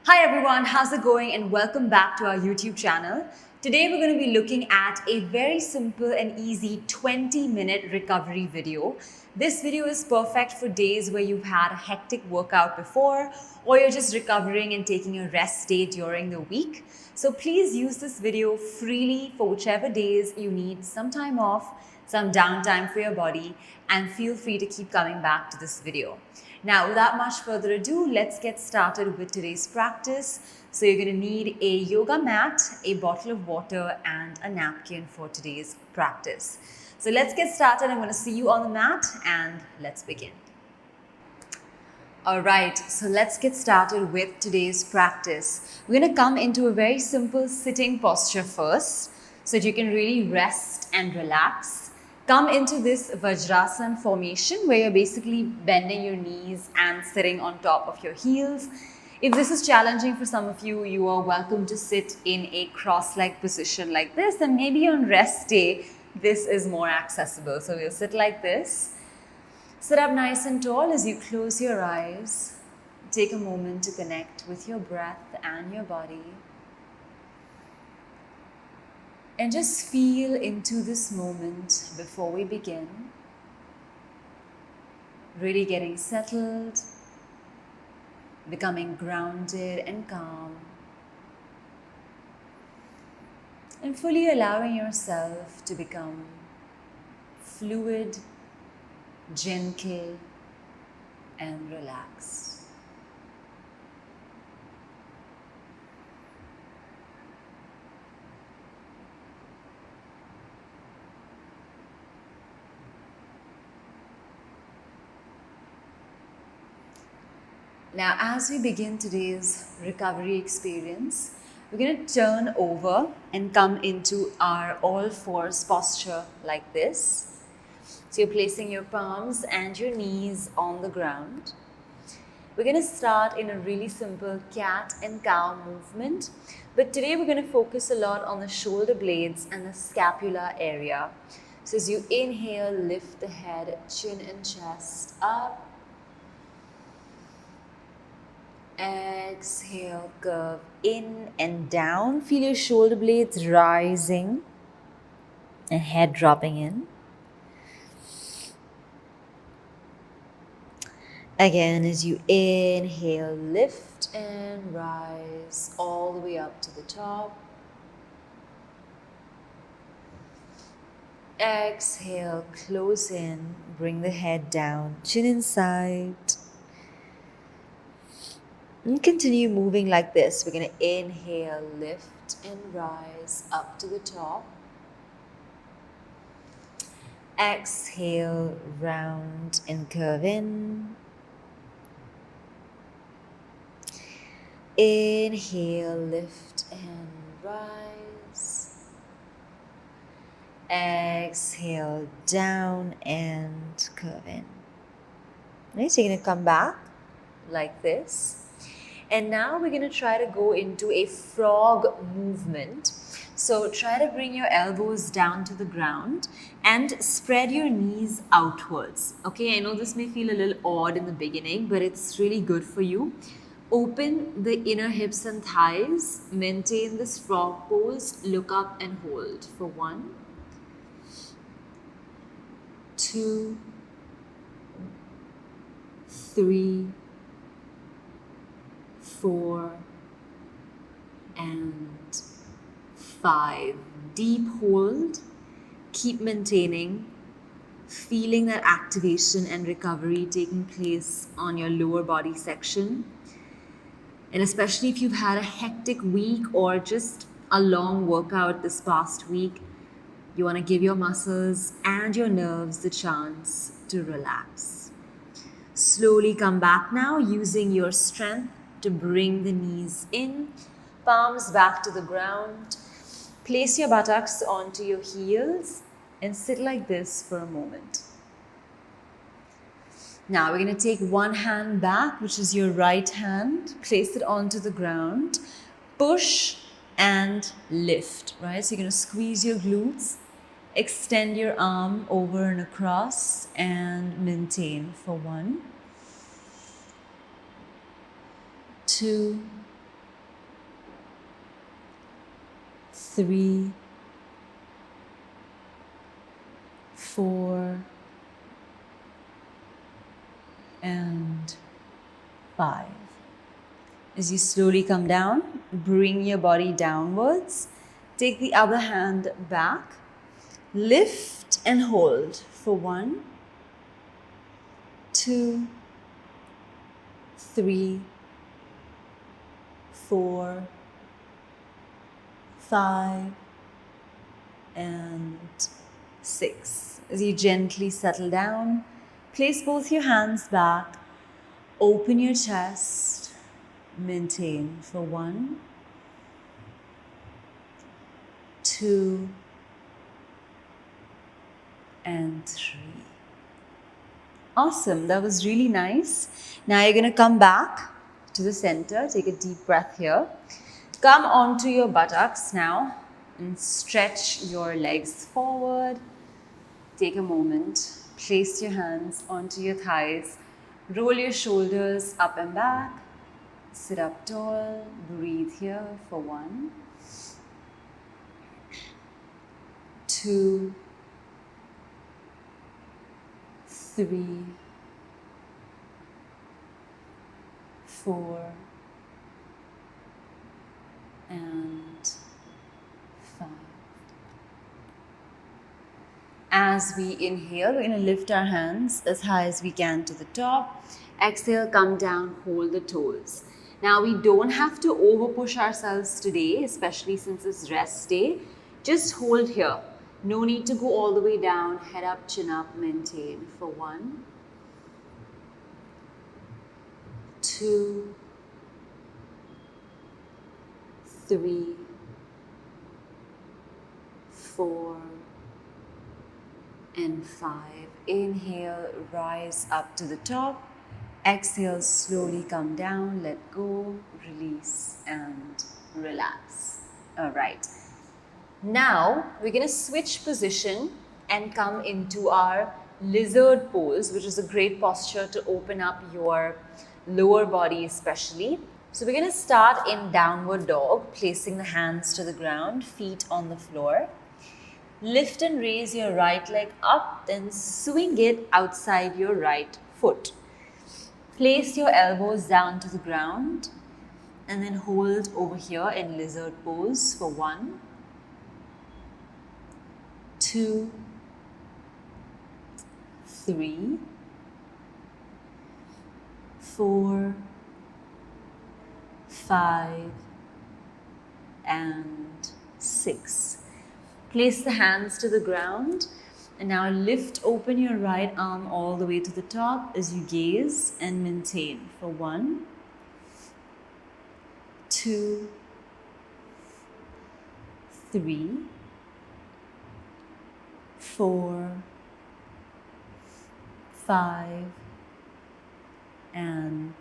Hi everyone, how's it going? And welcome back to our YouTube channel. Today we're going to be looking at a very simple and easy 20-minute recovery video. This video is perfect for days where you've had a hectic workout before, or you're just recovering and taking a rest day during the week. So please use this video freely for whichever days you need some time off, some downtime for your body, and feel free to keep coming back to this video. Now, without much further ado, let's get started with today's practice. So you're going to need a yoga mat, a bottle of water, and a napkin for today's practice. So let's get started. I'm going to see you on the mat and let's begin. Alright, so let's get started with today's practice. We're going to come into a very simple sitting posture first so that you can really rest and relax. Come into this Vajrasana formation where you're basically bending your knees and sitting on top of your heels. If this is challenging for some of you, you are welcome to sit in a cross-leg position like this, and maybe on rest day, this is more accessible. So we'll sit like this. Sit up nice and tall as you close your eyes. Take a moment to connect with your breath and your body. And just feel into this moment before we begin. Really getting settled, becoming grounded and calm, and fully allowing yourself to become fluid, gentle, and relaxed. Now, as we begin today's recovery experience, we're going to turn over and come into our all fours posture like this. So you're placing your palms and your knees on the ground. We're going to start in a really simple cat and cow movement, but today we're going to focus a lot on the shoulder blades and the scapular area. So as you inhale, lift the head, chin and chest up. Exhale, curve in and down. Feel your shoulder blades rising and head dropping in. Again, as you inhale, lift and rise all the way up to the top. Exhale, close in, bring the head down, chin inside. And continue moving like this. We're going to inhale, lift and rise up to the top. Exhale, round and curve in. Inhale, lift and rise. Exhale, down and curve in. Right, so you're going to come back like this. And now we're going to try to go into a frog movement. So try to bring your elbows down to the ground and spread your knees outwards. Okay, I know this may feel a little odd in the beginning, but it's really good for you. Open the inner hips and thighs. Maintain this frog pose. Look up and hold for 1, 2, 3, 4, and 5. Deep hold. Keep maintaining. Feeling that activation and recovery taking place on your lower body section. And especially if you've had a hectic week or just a long workout this past week, you want to give your muscles and your nerves the chance to relax. Slowly come back now using your strength to bring the knees in, palms back to the ground. Place your buttocks onto your heels and sit like this for a moment. Now we're going to take one hand back, which is your right hand, place it onto the ground, push and lift, right? So you're going to squeeze your glutes, extend your arm over and across and maintain for 1, 2, 3, 4, and 5. As you slowly come down, bring your body downwards. Take the other hand back. Lift and hold for 1, 2, 3, 4, 5, and 6. As you gently settle down, place both your hands back, open your chest, maintain for 1, 2, and 3. Awesome, that was really nice. Now you're going to come back to the center, take a deep breath here. Come onto your buttocks now and stretch your legs forward. Take a moment, place your hands onto your thighs, roll your shoulders up and back, sit up tall, breathe here for 1, 2, 3, 4, and 5. As we inhale, we're going to lift our hands as high as we can to the top. Exhale, come down, hold the toes. Now we don't have to over push ourselves today, especially since it's rest day. Just hold here. No need to go all the way down. Head up, chin up, maintain for 1, 2, 3, 4, and 5. Inhale, rise up to the top. Exhale, slowly come down, let go, release, and relax. All right. Now, we're going to switch position and come into our lizard pose, which is a great posture to open up your lower body especially. So we're going to start in downward dog, placing the hands to the ground, feet on the floor. Lift and raise your right leg up, then swing it outside your right foot. Place your elbows down to the ground and then hold over here in lizard pose for 1, 2, 3, 4, 5, and 6. Place the hands to the ground and now lift open your right arm all the way to the top as you gaze and maintain for 1, 2, 3, 4, 5, and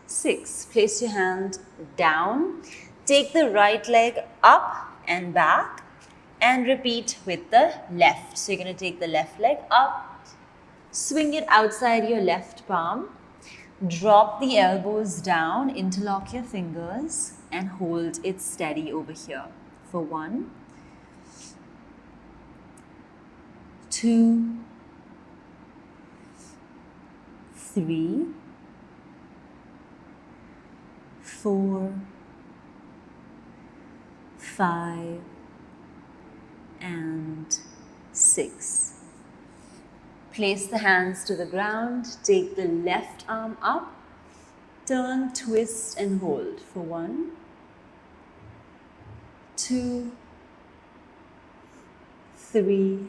6. Place your hand down. Take the right leg up and back and repeat with the left. So you're going to take the left leg up, swing it outside your left palm, drop the elbows down, interlock your fingers and hold it steady over here for 1, 2, 3, 4, 5, and 6. Place the hands to the ground, take the left arm up, turn, twist and hold for 1, 2, 3,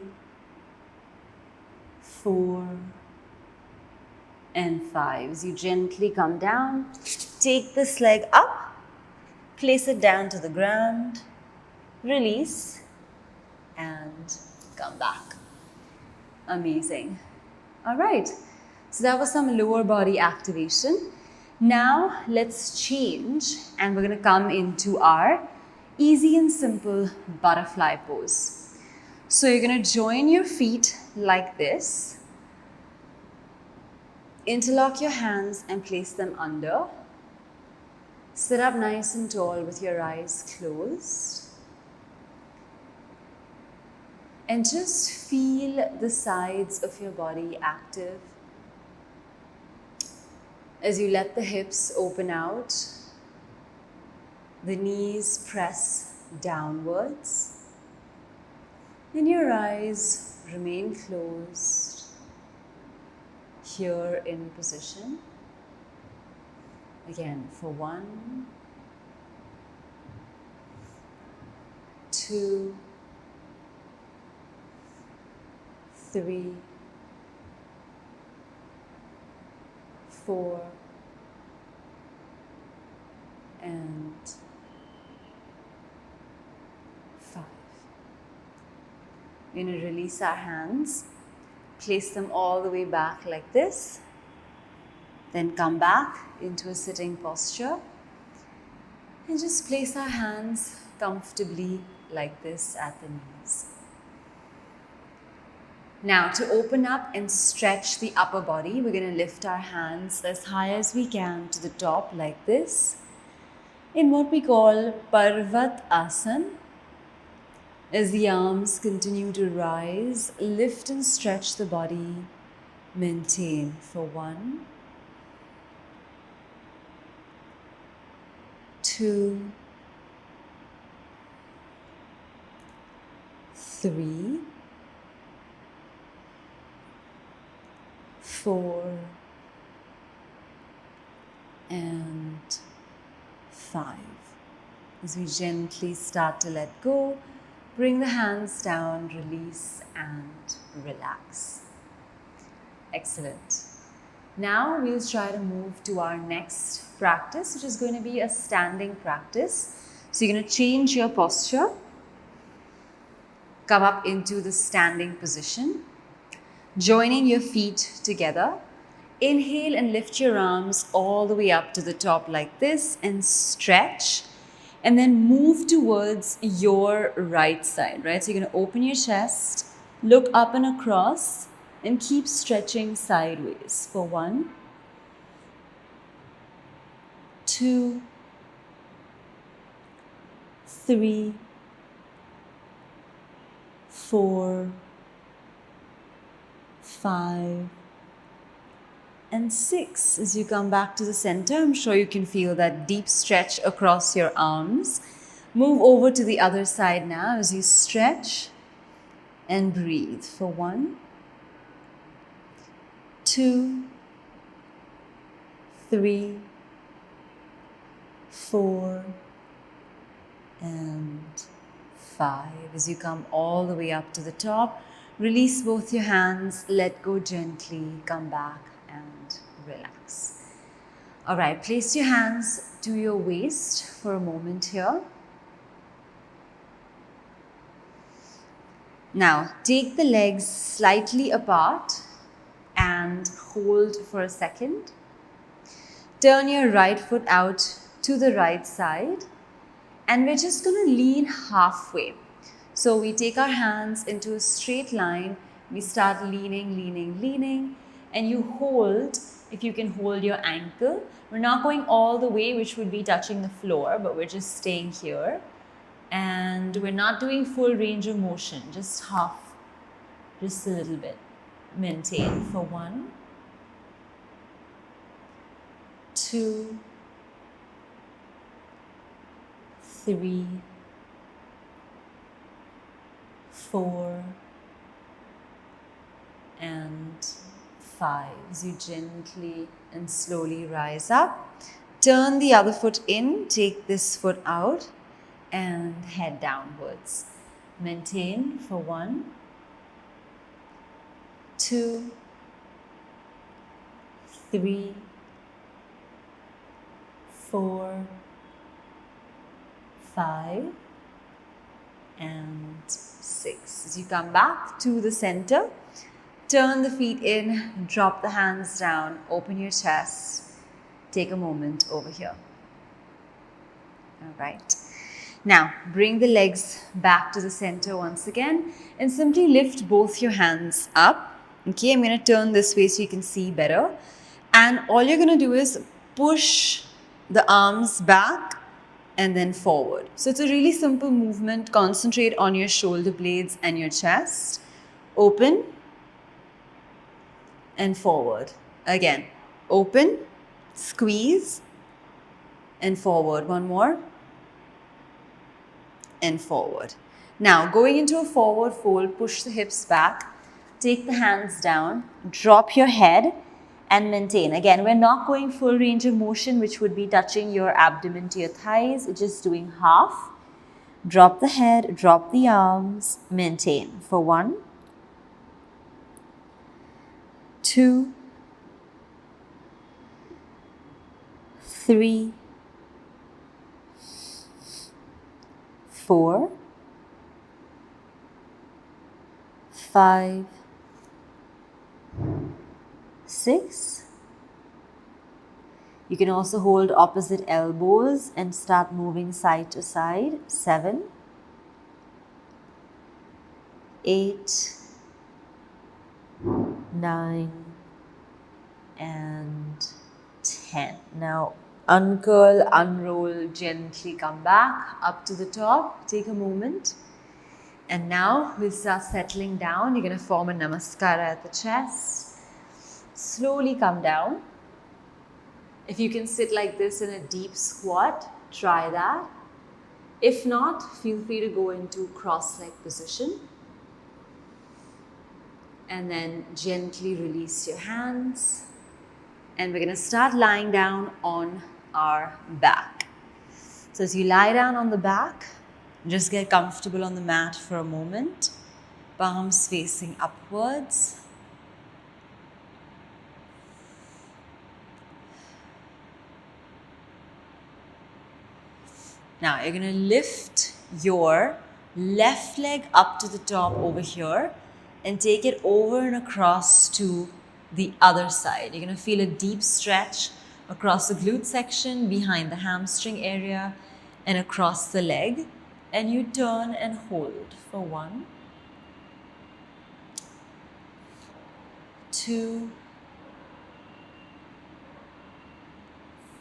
4, and 5. As you gently come down, take this leg up, place it down to the ground, release, and come back. Amazing. All right, so that was some lower body activation. Now let's change and we're going to come into our easy and simple butterfly pose. So you're going to join your feet like this. Interlock your hands and place them under. Sit up nice and tall with your eyes closed. And just feel the sides of your body active as you let the hips open out, the knees press downwards, and your eyes remain closed here in position. Again, for 1, 2, 3, 4, and 5. We're going to release our hands, place them all the way back like this, then come back into a sitting posture and just place our hands comfortably like this at the knees. Now, to open up and stretch the upper body, we're going to lift our hands as high as we can to the top like this in what we call Parvat Asana. As the arms continue to rise, lift and stretch the body, maintain for 1, 2, 3, 4, and 5. As we gently start to let go, bring the hands down, release and relax. Excellent. Now we'll try to move to our next practice, which is going to be a standing practice. So you're going to change your posture, come up into the standing position, joining your feet together. Inhale and lift your arms all the way up to the top like this and stretch. And then move towards your right side, right? So you're going to open your chest, look up and across, and keep stretching sideways for 1, 2, 3, 4, 5, and 6. As you come back to the center, I'm sure you can feel that deep stretch across your arms. Move over to the other side now as you stretch and breathe for 1, 2, 3, 4, and 5. As you come all the way up to the top, release both your hands, let go gently, come back and relax. All right, place your hands to your waist for a moment here. Now, take the legs slightly apart and hold for a second. Turn your right foot out to the right side and we're just going to lean halfway. So we take our hands into a straight line, we start leaning, leaning, leaning, and you hold, if you can hold your ankle. We're not going all the way, which would be touching the floor, but we're just staying here. And we're not doing full range of motion, just half, just a little bit. Maintain for 1, 2, 3, 4, and 5. As you gently and slowly rise up, turn the other foot in, take this foot out and head downwards. Maintain for 1, 2, 3, 4, 5, and 6. As you come back to the center, turn the feet in, drop the hands down, open your chest, take a moment over here. All right. Now, bring the legs back to the center once again and simply lift both your hands up. Okay, I'm going to turn this way so you can see better. And all you're going to do is push the arms back and then forward. So it's a really simple movement. Concentrate on your shoulder blades and your chest. Open and forward. Again, open, squeeze, and forward. One more. And forward. Now, going into a forward fold, push the hips back, take the hands down, drop your head, and maintain. Again, we're not going full range of motion, which would be touching your abdomen to your thighs, just doing half. Drop the head, drop the arms, maintain for 1, 2, 3, 4, 5, 6. You can also hold opposite elbows and start moving side to side. 7, 8, 9, and 10. Now, uncurl, unroll, gently come back up to the top. Take a moment. And now we'll start settling down. You're going to form a namaskara at the chest. Slowly come down. If you can sit like this in a deep squat, try that. If not, feel free to go into cross-leg position. And then gently release your hands. And we're going to start lying down on our back. So as you lie down on the back, just get comfortable on the mat for a moment. Palms facing upwards. Now you're going to lift your left leg up to the top over here and take it over and across to the other side. You're going to feel a deep stretch across the glute section, behind the hamstring area, and across the leg. And you turn and hold for 1, 2,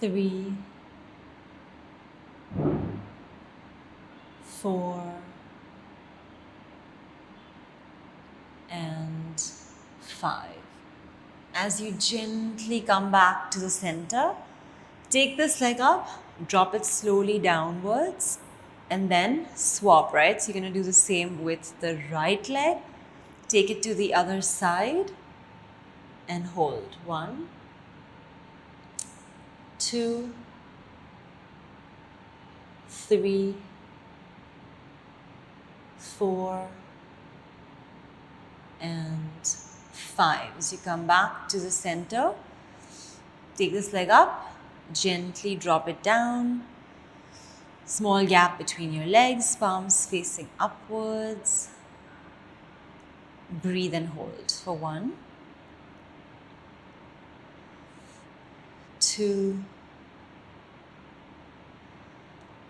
3, 4, and 5. As you gently come back to the center, take this leg up, drop it slowly downwards, and then swap, right? So you're going to do the same with the right leg. Take it to the other side and hold. 1, 2, 3, 4, and 5. As you come back to the center, take this leg up, gently drop it down. Small gap between your legs, palms facing upwards. Breathe and hold for 1, 2,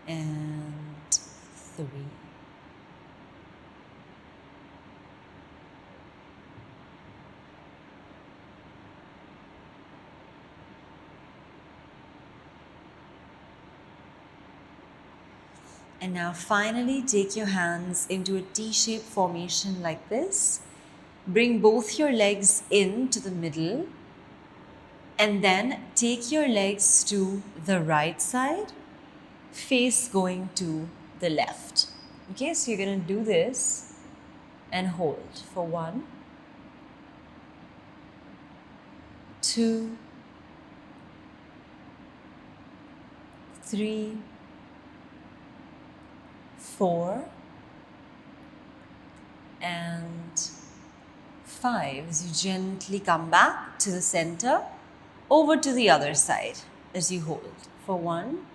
and 3. And now finally take your hands into a T-shaped formation like this. Bring both your legs into the middle and then take your legs to the right side, face going to the left. Okay, so you're going to do this and hold for 1, 2, 3, 4, and 5. As you gently come back to the center, over to the other side as you hold for 1,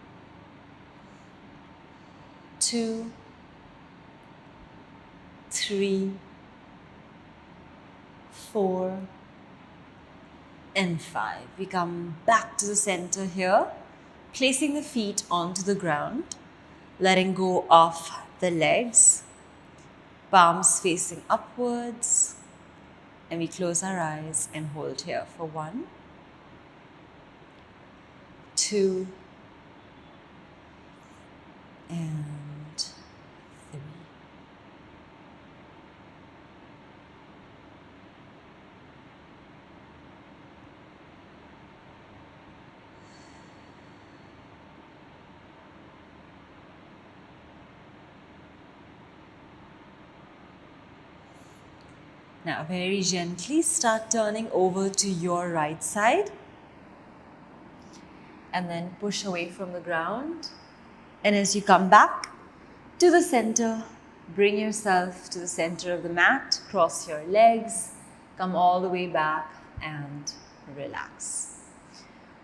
2, 3, 4, and 5. We come back to the center here, placing the feet onto the ground, letting go of the legs, palms facing upwards, and we close our eyes and hold here for 1, 2, Now, very gently start turning over to your right side and then push away from the ground. And as you come back to the center, bring yourself to the center of the mat, cross your legs, come all the way back and relax.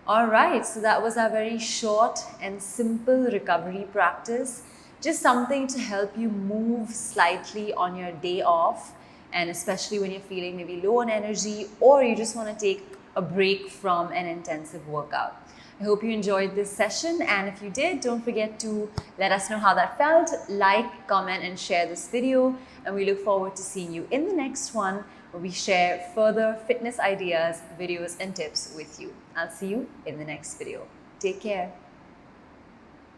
All right, so that was our very short and simple recovery practice. Just something to help you move slightly on your day off, and especially when you're feeling maybe low on energy or you just want to take a break from an intensive workout. I hope you enjoyed this session, and if you did, don't forget to let us know how that felt. Like, comment, and share this video, and we look forward to seeing you in the next one where we share further fitness ideas, videos, and tips with you. I'll see you in the next video. Take care.